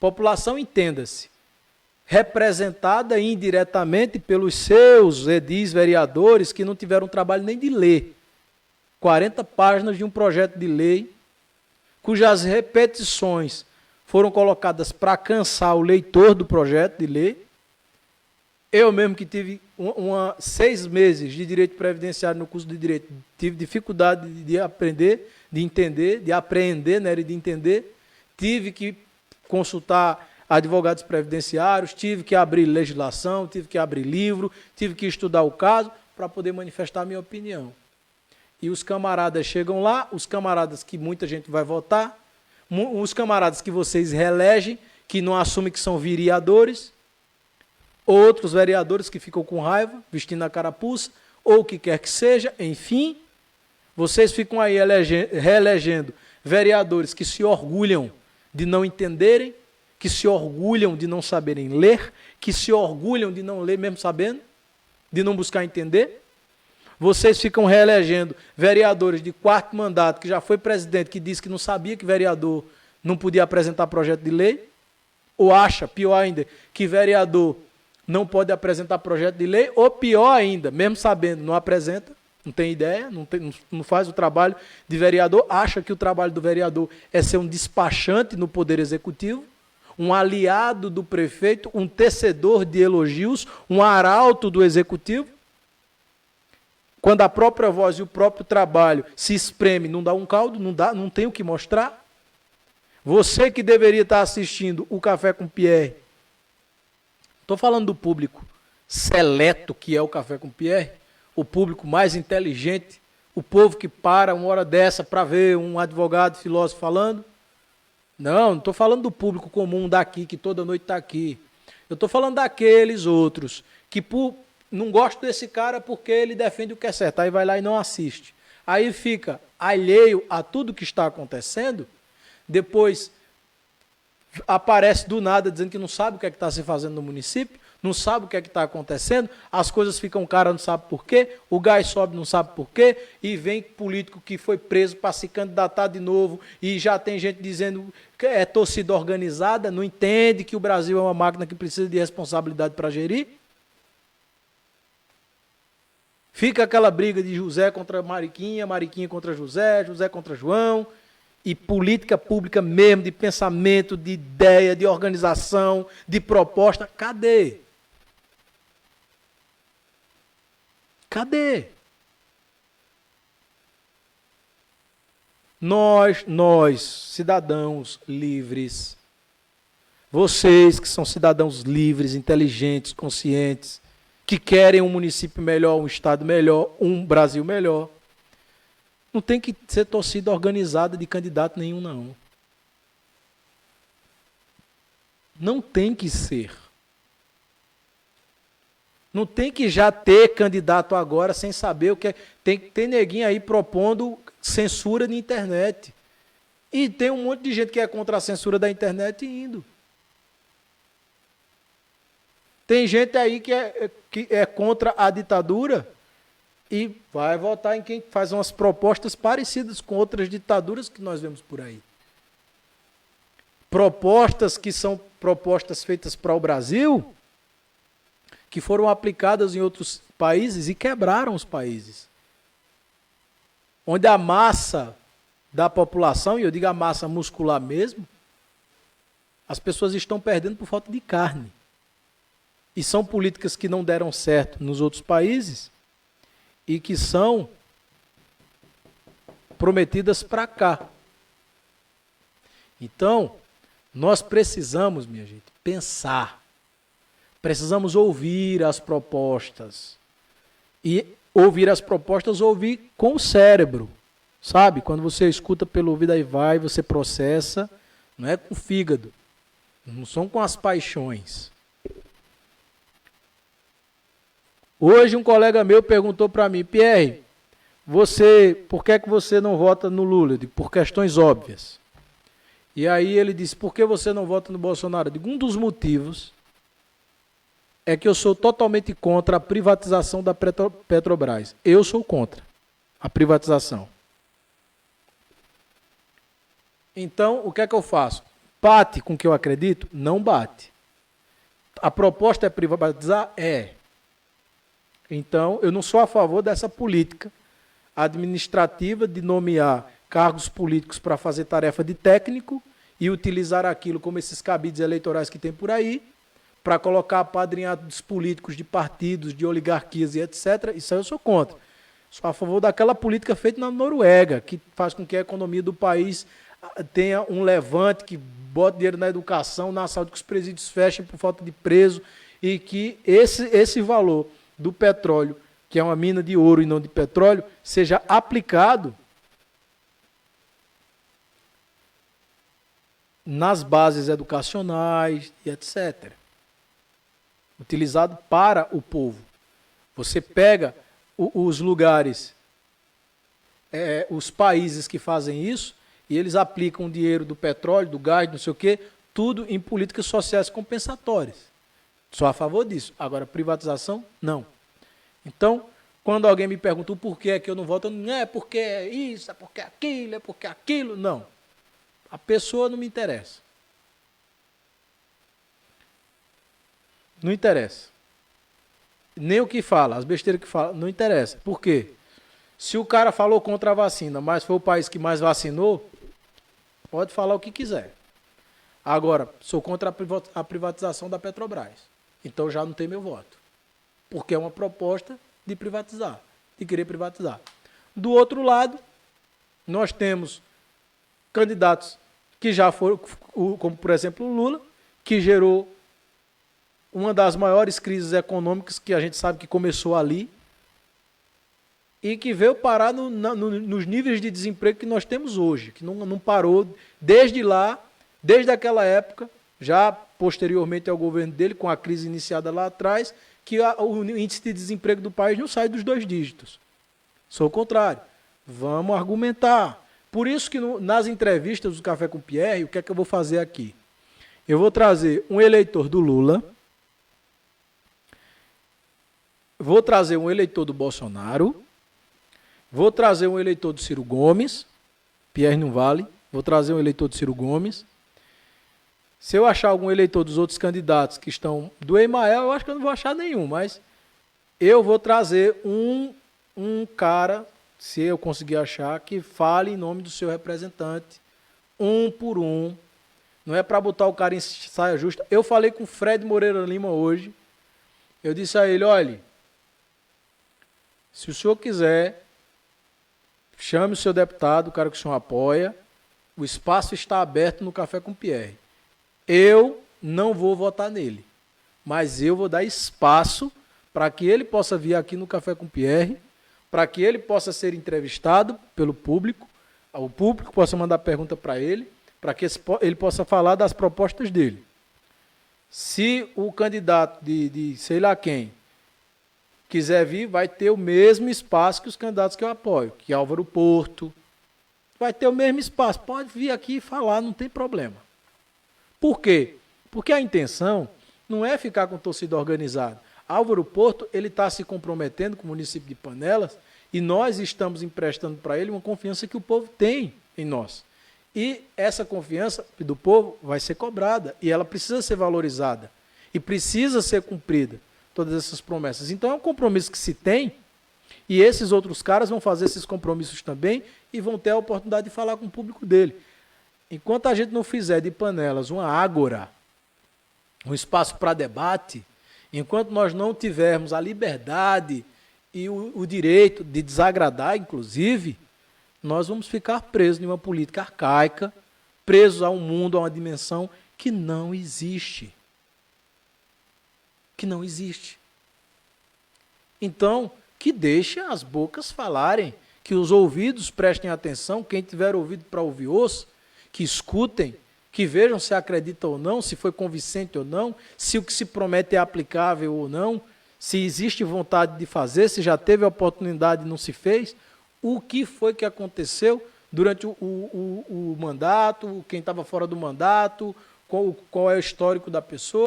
População, entenda-se, representada indiretamente pelos seus edis vereadores que não tiveram trabalho nem de ler 40 páginas de um projeto de lei, cujas repetições foram colocadas para cansar o leitor do projeto de lei. Eu mesmo que tive 6 meses de direito previdenciário no curso de direito, tive dificuldade de aprender, de entender, de apreender, né, de entender, tive que consultar advogados previdenciários, tive que abrir legislação, tive que abrir livro, tive que estudar o caso para poder manifestar a minha opinião. E os camaradas chegam lá, os camaradas que muita gente vai votar, os camaradas que vocês reelegem, que não assumem que são vereadores, outros vereadores que ficam com raiva, vestindo a carapuça, ou o que quer que seja, enfim, vocês ficam aí reelegendo vereadores que se orgulham de não entenderem, que se orgulham de não saberem ler, que se orgulham de não ler mesmo sabendo, de não buscar entender. Vocês ficam reelegendo vereadores de 4º mandato, que já foi presidente, que disse que não sabia que vereador não podia apresentar projeto de lei, ou acha, pior ainda, que vereador não pode apresentar projeto de lei, ou pior ainda, mesmo sabendo, não apresenta, não tem ideia, não faz o trabalho de vereador, acha que o trabalho do vereador é ser um despachante no Poder Executivo, um aliado do prefeito, um tecedor de elogios, um arauto do Executivo. Quando a própria voz e o próprio trabalho se espreme, não dá um caldo, não tem o que mostrar. Você que deveria estar assistindo o Café com Pierre, estou falando do público seleto que é o Café com Pierre, o público mais inteligente, o povo que para uma hora dessa para ver um advogado, filósofo falando. Não estou falando do público comum daqui, que toda noite está aqui. Eu estou falando daqueles outros que não gosto desse cara porque ele defende o que é certo. Aí vai lá e não assiste. Aí fica alheio a tudo que está acontecendo. Depois aparece do nada dizendo que não sabe o que é que está se fazendo no município, não sabe o que é que está acontecendo, as coisas ficam caras, não sabe por quê, o gás sobe, não sabe por quê, e vem político que foi preso para se candidatar de novo, e já tem gente dizendo que é torcida organizada, não entende que o Brasil é uma máquina que precisa de responsabilidade para gerir. Fica aquela briga de José contra Mariquinha, Mariquinha contra José, José contra João, e política pública mesmo, de pensamento, de ideia, de organização, de proposta, cadê? Cadê? Nós, cidadãos livres, vocês que são cidadãos livres, inteligentes, conscientes, que querem um município melhor, um estado melhor, um Brasil melhor, não tem que ser torcida organizada de candidato nenhum, não. Não tem que ser. Não tem que já ter candidato agora sem saber o que é. Tem neguinho aí propondo censura na internet. E tem um monte de gente que é contra a censura da internet indo. Tem gente aí que é contra a ditadura e vai votar em quem faz umas propostas parecidas com outras ditaduras que nós vemos por aí. Propostas que são propostas feitas para o Brasil, que foram aplicadas em outros países e quebraram os países. Onde a massa da população, e eu digo a massa muscular mesmo, as pessoas estão perdendo por falta de carne. E são políticas que não deram certo nos outros países e que são prometidas para cá. Então, nós precisamos, minha gente, pensar. Precisamos ouvir as propostas. E ouvir as propostas, ouvir com o cérebro. Sabe? Quando você escuta pelo ouvido aí vai, você processa, não é com o fígado. Não são com as paixões. Hoje um colega meu perguntou para mim, Pierre, por que é que você não vota no Lula? Eu digo, por questões óbvias. E aí ele disse, por que você não vota no Bolsonaro? Eu digo, um dos motivos é que eu sou totalmente contra a privatização da Petrobras. Eu sou contra a privatização. Então, o que é que eu faço? Bate com o que eu acredito? Não bate. A proposta é privatizar? É. Então, eu não sou a favor dessa política administrativa de nomear cargos políticos para fazer tarefa de técnico e utilizar aquilo como esses cabides eleitorais que tem por aí, para colocar apadrinhados políticos de partidos, de oligarquias e etc. Isso aí eu sou contra. Sou a favor daquela política feita na Noruega, que faz com que a economia do país tenha um levante, que bota dinheiro na educação, na saúde, que os presídios fechem por falta de preso, e que esse valor do petróleo, que é uma mina de ouro e não de petróleo, seja aplicado nas bases educacionais e etc. Utilizado para o povo. Você pega os lugares, os países que fazem isso, e eles aplicam o dinheiro do petróleo, do gás, não sei o quê, tudo em políticas sociais compensatórias. Sou a favor disso. Agora, privatização, não. Então, quando alguém me pergunta o porquê é que eu não voto, não é porque é isso, é porque é porque é aquilo. Não. A pessoa não me interessa. Não interessa. Nem o que fala, as besteiras que fala, não interessa. Por quê? Se o cara falou contra a vacina, mas foi o país que mais vacinou, pode falar o que quiser. Agora, sou contra a privatização da Petrobras. Então já não tem meu voto. Porque é uma proposta de privatizar, de querer privatizar. Do outro lado, nós temos candidatos que já foram, como por exemplo o Lula, que gerou uma das maiores crises econômicas que a gente sabe que começou ali e que veio parar nos níveis de desemprego que nós temos hoje, que não parou desde lá, desde aquela época, já posteriormente ao governo dele, com a crise iniciada lá atrás, que o índice de desemprego do país não sai dos 2 dígitos. Sou o contrário. Vamos argumentar. Por isso que nas entrevistas do Café com Pierre, o que é que eu vou fazer aqui? Eu vou trazer um eleitor do Lula, vou trazer um eleitor do Bolsonaro, vou trazer um eleitor do Ciro Gomes, Pierre não vale, vou trazer um eleitor do Ciro Gomes. Se eu achar algum eleitor dos outros candidatos que estão do Emael, eu acho que eu não vou achar nenhum, mas eu vou trazer um cara, se eu conseguir achar, que fale em nome do seu representante, um por um. Não é para botar o cara em saia justa. Eu falei com o Fred Moreira Lima hoje, eu disse a ele, olha, se o senhor quiser, chame o seu deputado, o cara que o senhor apoia, o espaço está aberto no Café com Pierre. Eu não vou votar nele, mas eu vou dar espaço para que ele possa vir aqui no Café com Pierre, para que ele possa ser entrevistado pelo público, o público possa mandar pergunta para ele, para que ele possa falar das propostas dele. Se o candidato de sei lá quem quiser vir, vai ter o mesmo espaço que os candidatos que eu apoio, que é Álvaro Porto. Vai ter o mesmo espaço. Pode vir aqui e falar, não tem problema. Por quê? Porque a intenção não é ficar com torcida organizada. Álvaro Porto, ele está se comprometendo com o município de Panelas e nós estamos emprestando para ele uma confiança que o povo tem em nós. E essa confiança do povo vai ser cobrada e ela precisa ser valorizada e precisa ser cumprida, todas essas promessas. Então é um compromisso que se tem e esses outros caras vão fazer esses compromissos também e vão ter a oportunidade de falar com o público dele. Enquanto a gente não fizer de Panelas uma ágora, um espaço para debate, enquanto nós não tivermos a liberdade e o direito de desagradar, inclusive, nós vamos ficar presos em uma política arcaica, presos a um mundo, a uma dimensão que não existe. Que não existe. Então, que deixe as bocas falarem, que os ouvidos prestem atenção, quem tiver ouvido para ouvir ouça, que escutem, que vejam se acredita ou não, se foi convincente ou não, se o que se promete é aplicável ou não, se existe vontade de fazer, se já teve a oportunidade e não se fez, o que foi que aconteceu durante o mandato, quem estava fora do mandato, qual é o histórico da pessoa.